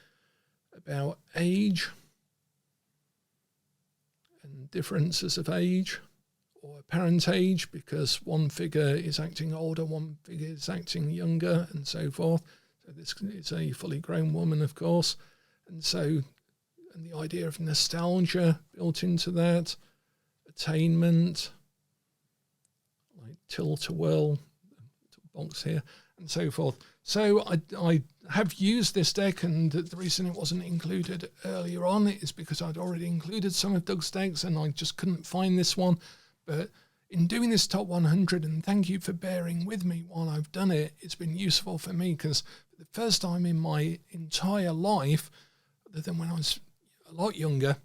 about age and differences of age, or apparent age, because one figure is acting older, one figure is acting younger, and so forth. So this is a fully grown woman, of course. And the idea of nostalgia built into that, attainment, like tilt-a-whirl, box here, and so forth. So I have used this deck, and the reason it wasn't included earlier on is because I'd already included some of Doug's decks, and I just couldn't find this one. But in doing this top 100, and thank you for bearing with me while I've done it, it's been useful for me, because for the first time in my entire life, other than when I was a lot younger,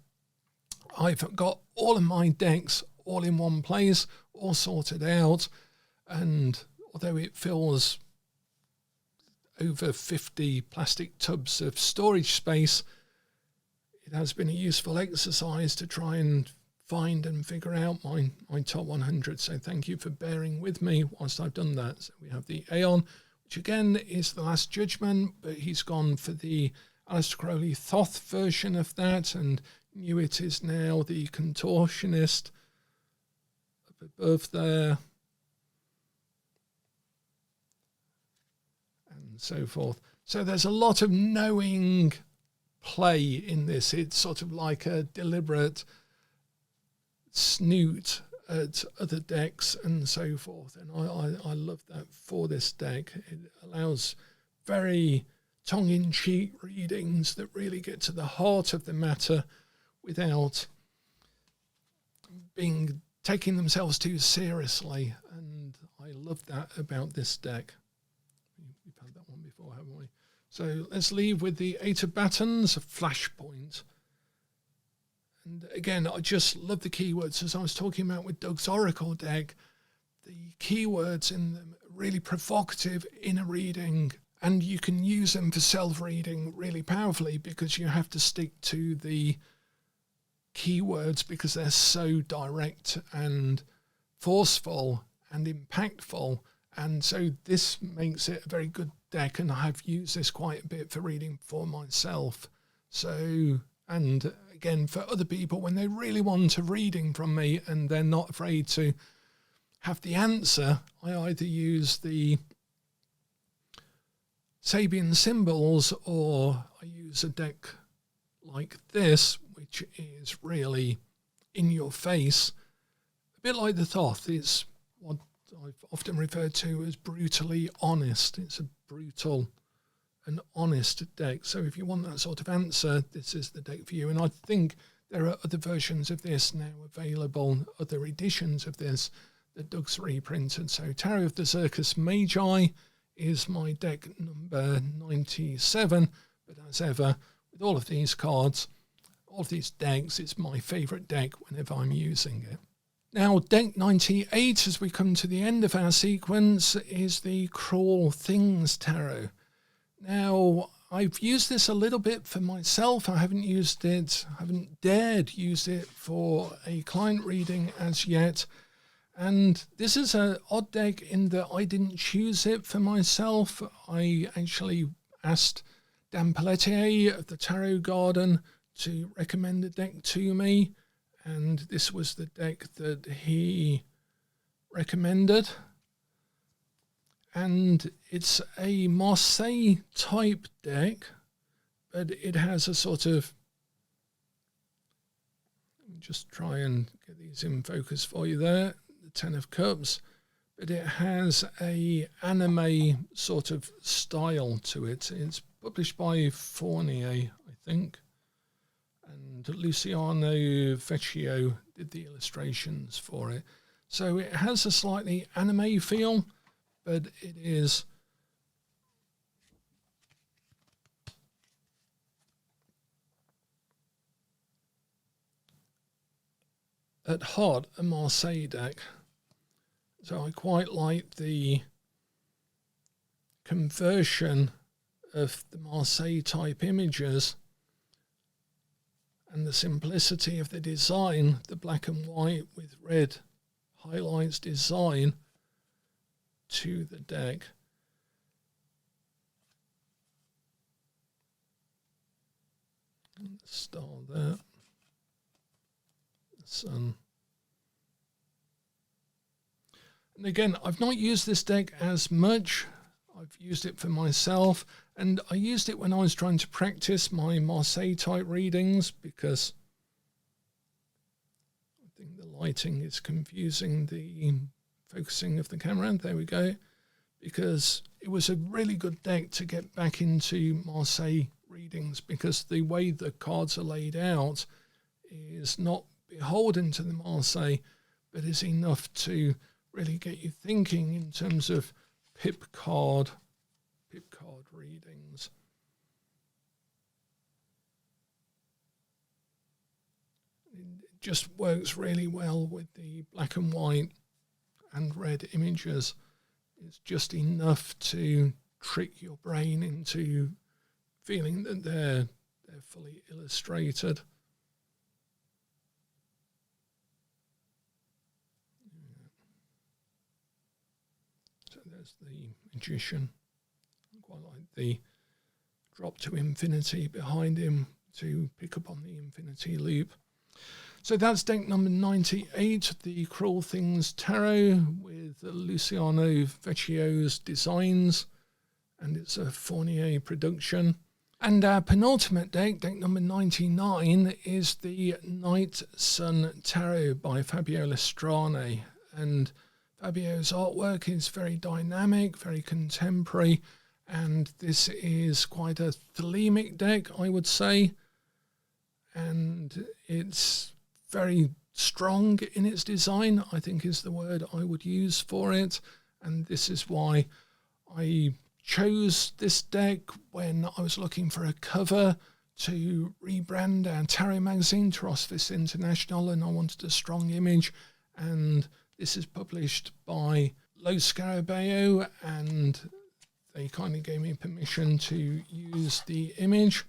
I've got all of my decks all in one place, all sorted out. And although it fills over 50 plastic tubs of storage space, it has been a useful exercise to try and find and figure out my top 100. So thank you for bearing with me whilst I've done that. So we have the Aeon, which again is the Last Judgment, but he's gone for the Aleister Crowley Thoth version of that, and Newitt is now the Contortionist up above there, and so forth. So there's a lot of knowing play in this. It's sort of like a deliberate snoot at other decks and so forth, and I love that for this deck. It allows very tongue-in-cheek readings that really get to the heart of the matter without taking themselves too seriously, and I love that about this deck. We've had that one before, haven't we? So let's leave with the 8 of Batons, a Flashpoint. And again, I just love the keywords. As I was talking about with Doug's Oracle deck, the keywords in them are really provocative in a reading, and you can use them for self-reading really powerfully, because you have to stick to the keywords because they're so direct and forceful and impactful. And so this makes it a very good deck, and I have used this quite a bit for reading for myself. So, and again, for other people, when they really want a reading from me and they're not afraid to have the answer, I either use the Sabian symbols, or I use a deck like this, which is really in your face, a bit like the Thoth. It's what I've often referred to as brutally honest. It's a brutal and honest deck. So if you want that sort of answer, this is the deck for you. And I think there are other versions of this now available, other editions of this that Doug's reprinted. So Tarot of the Zirkus Magi is my deck number 97, but as ever, with all of these cards, all of these decks, it's my favourite deck whenever I'm using it. Now, deck 98, as we come to the end of our sequence, is the Cruel Things Tarot. Now, I've used this a little bit for myself. I haven't dared use it for a client reading as yet. And this is an odd deck in that I didn't choose it for myself. I actually asked Dan Pelletier of the Tarot Garden to recommend a deck to me, and this was the deck that he recommended. and it's a Marseille type deck, but it has a sort of, let me just try and get these in focus for you there, the 10 of Cups, but it has a anime sort of style to it. It's published by Fournier, I think, and Luciano Vecchio did the illustrations for it. So it has a slightly anime feel, but it is at heart a Marseille deck. So I quite like the conversion of the Marseille type images and the simplicity of the design, the black and white with red highlights design to the deck. And the star there, the sun. And again, I've not used this deck as much. I've used it for myself, and I used it when I was trying to practice my Marseille type readings, because I think the lighting is confusing the focusing of the camera. There we go. Because it was a really good deck to get back into Marseille readings, because the way the cards are laid out is not beholden to the Marseille, but is enough to really get you thinking in terms of pip card readings. It just works really well with the black and white and red images. It's just enough to trick your brain into feeling that they're fully illustrated. There's the Magician. I quite like the drop to infinity behind him to pick up on the infinity loop. So that's deck number 98, the Cruel Things Tarot, with Luciano Vecchio's designs, and it's a Fournier production. And our penultimate deck, deck number 99, is the Night Sun Tarot by Fabio Lestrane. And Fabio's artwork is very dynamic, very contemporary, and this is quite a thelemic deck, I would say. And it's very strong in its design, I think is the word I would use for it. And this is why I chose this deck when I was looking for a cover to rebrand our tarot magazine, Tarot International, and I wanted a strong image. And this is published by Lo Scarabeo, and they kindly gave me permission to use the image.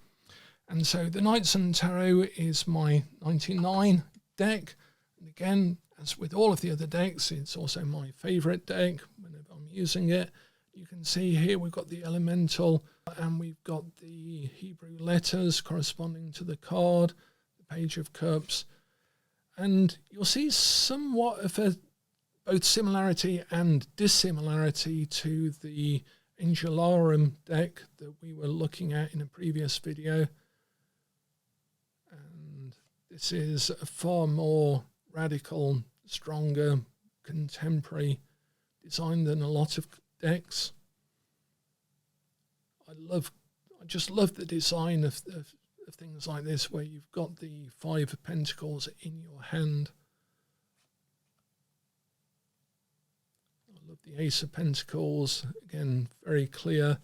And so the Night Sun Tarot is my 99 deck. And again, as with all of the other decks, it's also my favourite deck whenever I'm using it. You can see here we've got the elemental, and we've got the Hebrew letters corresponding to the card, the Page of Cups. And you'll see somewhat of a both similarity and dissimilarity to the Angelarum deck that we were looking at in a previous video. And this is a far more radical, stronger, contemporary design than a lot of decks. I just love the design of things like this, where you've got the Five of Pentacles in your hand. I love the Ace of Pentacles, again, very clear.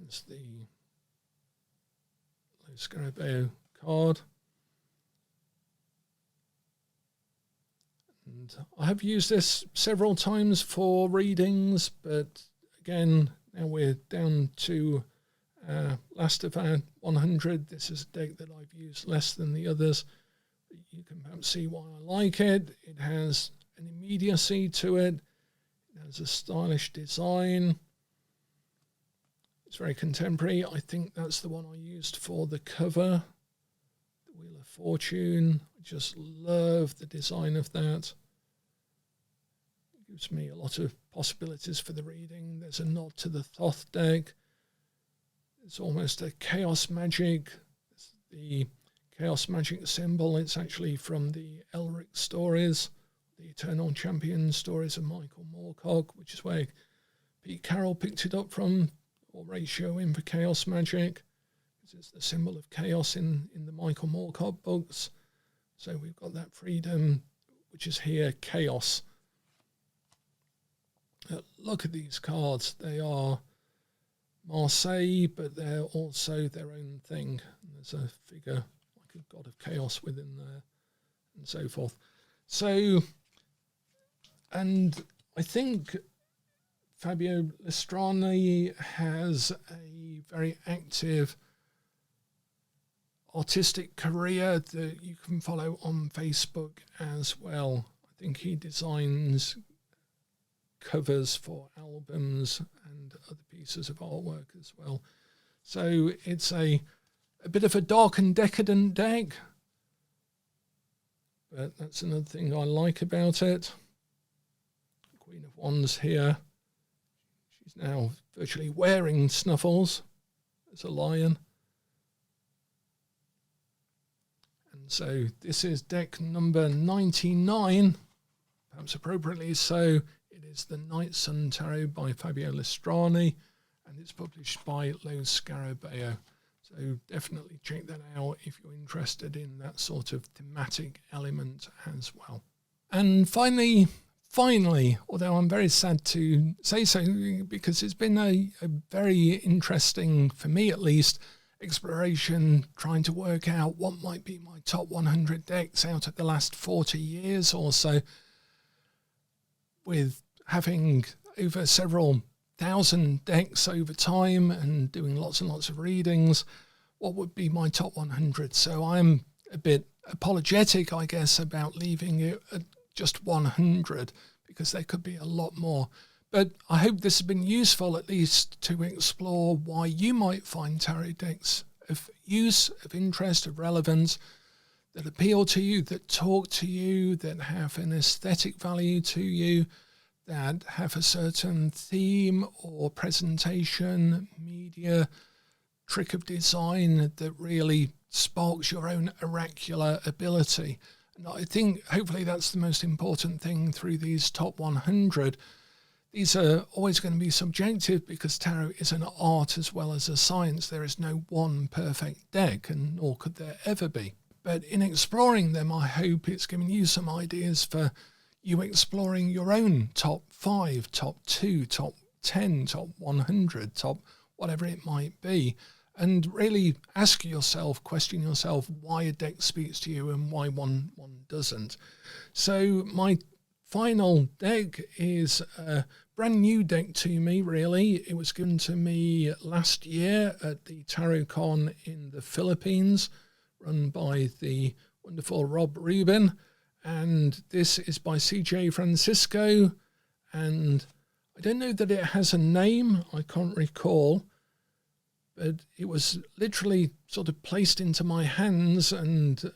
It's the Lo Scarabeo card. And I have used this several times for readings, but again, now we're down to last of our 100. This is a deck that I've used less than the others. But you can perhaps see why I like it. It has an immediacy to it. It has a stylish design. It's very contemporary. I think that's the one I used for the cover, the Wheel of Fortune. I just love the design of that. It gives me a lot of possibilities for the reading. There's a nod to the Thoth deck. It's almost a chaos magic. It's the chaos magic symbol. It's actually from the Elric stories, the Eternal Champion stories of Michael Moorcock, which is where Pete Carroll picked it up from, or ratio in for chaos magic. It's the symbol of chaos in the Michael Moorcock books. So we've got that freedom, which is here, chaos. Look at these cards. They are Marseille, but they're also their own thing. And there's a figure like a god of chaos within there, and so forth. So, and I think Fabio Lestrani has a very active artistic career that you can follow on Facebook as well. I think he designs covers for albums and other pieces of artwork as well. So it's a bit of a dark and decadent deck, but that's another thing I like about it. Queen of Wands here. She's now virtually wearing snuffles as a lion. And so this is deck number 99, perhaps appropriately so. It is the Night Sun Tarot by Fabio Lestrani, and it's published by Lo Scarabeo. So definitely check that out if you're interested in that sort of thematic element as well. And finally, although I'm very sad to say so, because it's been a very interesting, for me at least, exploration trying to work out what might be my top 100 decks out of the last 40 years or so, with having over several thousand decks over time and doing lots and lots of readings. What would be my top 100? So I'm a bit apologetic, I guess, about leaving it at just 100, because there could be a lot more. But I hope this has been useful, at least to explore why you might find tarot decks of use, of interest, of relevance, that appeal to you, that talk to you, that have an aesthetic value to you, that have a certain theme or presentation, media, trick of design that really sparks your own oracular ability. And I think hopefully that's the most important thing through these top 100. These are always going to be subjective because tarot is an art as well as a science. There is no one perfect deck, and nor could there ever be. But in exploring them, I hope it's given you some ideas for you exploring your own top 5, top 2, top 10, top 100, top whatever it might be. And really ask yourself, question yourself why a deck speaks to you and why one doesn't. So my final deck is a brand new deck to me, really. It was given to me last year at the TarotCon in the Philippines, run by the wonderful Rob Rubin. And this is by CJ Francisco. And I don't know that it has a name, I can't recall. But it was literally sort of placed into my hands, and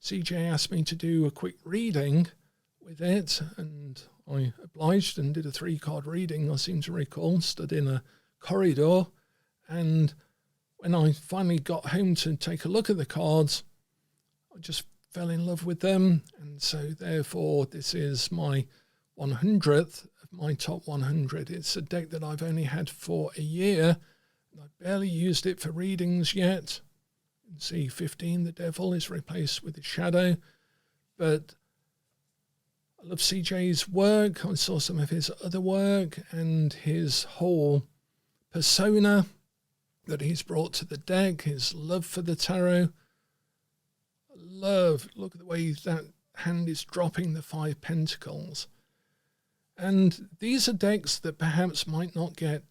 CJ asked me to do a quick reading with it, and I obliged and did a 3-card reading, I seem to recall, stood in a corridor, and when I finally got home to take a look at the cards, I just fell in love with them, and so therefore this is my 100th of my top 100. It's a deck that I've only had for a year. I barely used it for readings yet. You can see 15, the devil, is replaced with the shadow. But I love CJ's work. I saw some of his other work and his whole persona that he's brought to the deck, his love for the tarot. Look at the way that hand is dropping the 5 pentacles. And these are decks that perhaps might not get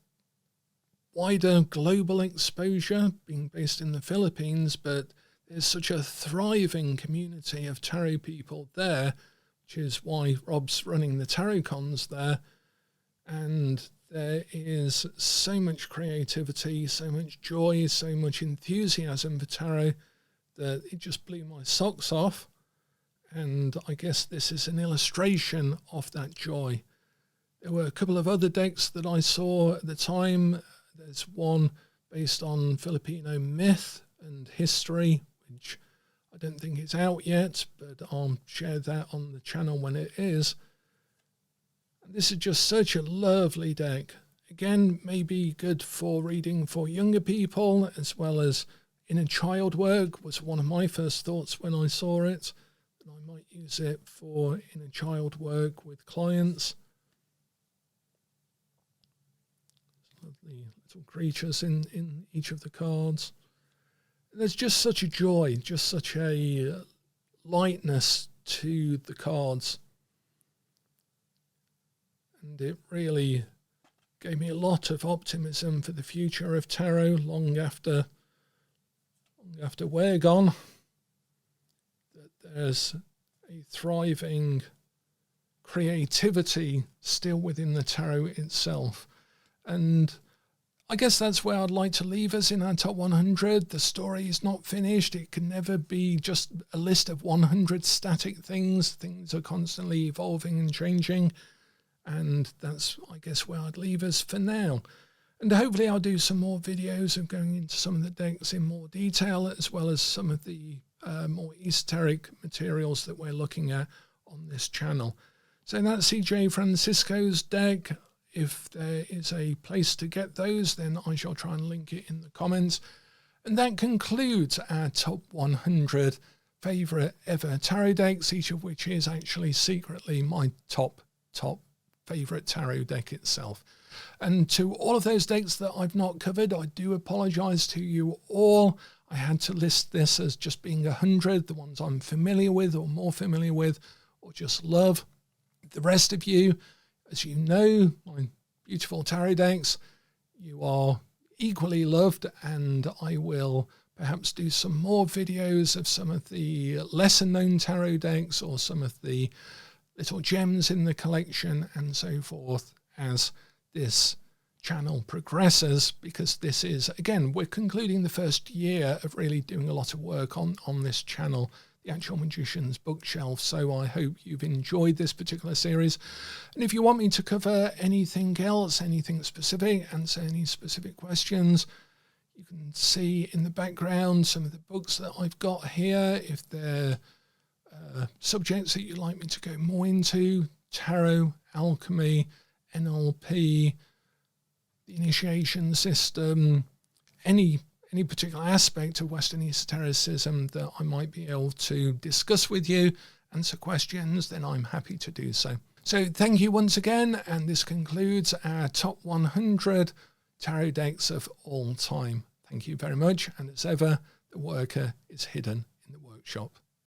wider global exposure, being based in the Philippines, but there's such a thriving community of tarot people there, which is why Rob's running the TarotCons there, and there is so much creativity, so much joy, so much enthusiasm for tarot that it just blew my socks off, and I guess this is an illustration of that joy. There were a couple of other decks that I saw at the time. There's one based on Filipino myth and history, which I don't think it's out yet, but I'll share that on the channel when it is. And this is just such a lovely deck. Again, maybe good for reading for younger people, as well as inner child work was one of my first thoughts when I saw it. And I might use it for inner child work with clients. Lovely little creatures in each of the cards. There's just such a joy, just such a lightness to the cards. And it really gave me a lot of optimism for the future of tarot long after we're gone. That there's a thriving creativity still within the tarot itself. And I guess that's where I'd like to leave us in our top 100. The story is not finished. It can never be just a list of 100 static things. Things are constantly evolving and changing. And that's, I guess, where I'd leave us for now. And hopefully I'll do some more videos of going into some of the decks in more detail, as well as some of the more esoteric materials that we're looking at on this channel. So that's CJ Francisco's deck. If there is a place to get those, then I shall try and link it in the comments. And that concludes our top 100 favourite ever tarot decks, each of which is actually secretly my top favourite tarot deck itself. And to all of those decks that I've not covered, I do apologise to you all. I had to list this as just being 100, the ones I'm familiar with or more familiar with or just love. The rest of you, as you know, my beautiful tarot decks, you are equally loved, and I will perhaps do some more videos of some of the lesser known tarot decks or some of the little gems in the collection and so forth as this channel progresses, because this is, again, we're concluding the first year of really doing a lot of work on this channel, the Actual Magician's Bookshelf. So I hope you've enjoyed this particular series. And if you want me to cover anything else, anything specific, answer any specific questions, you can see in the background some of the books that I've got here. If they're subjects that you'd like me to go more into, tarot, alchemy, NLP, the initiation system, any particular aspect of Western Esotericism that I might be able to discuss with you, answer questions, then I'm happy to do so. So thank you once again, and this concludes our top 100 tarot decks of all time. Thank you very much, and as ever, the worker is hidden in the workshop.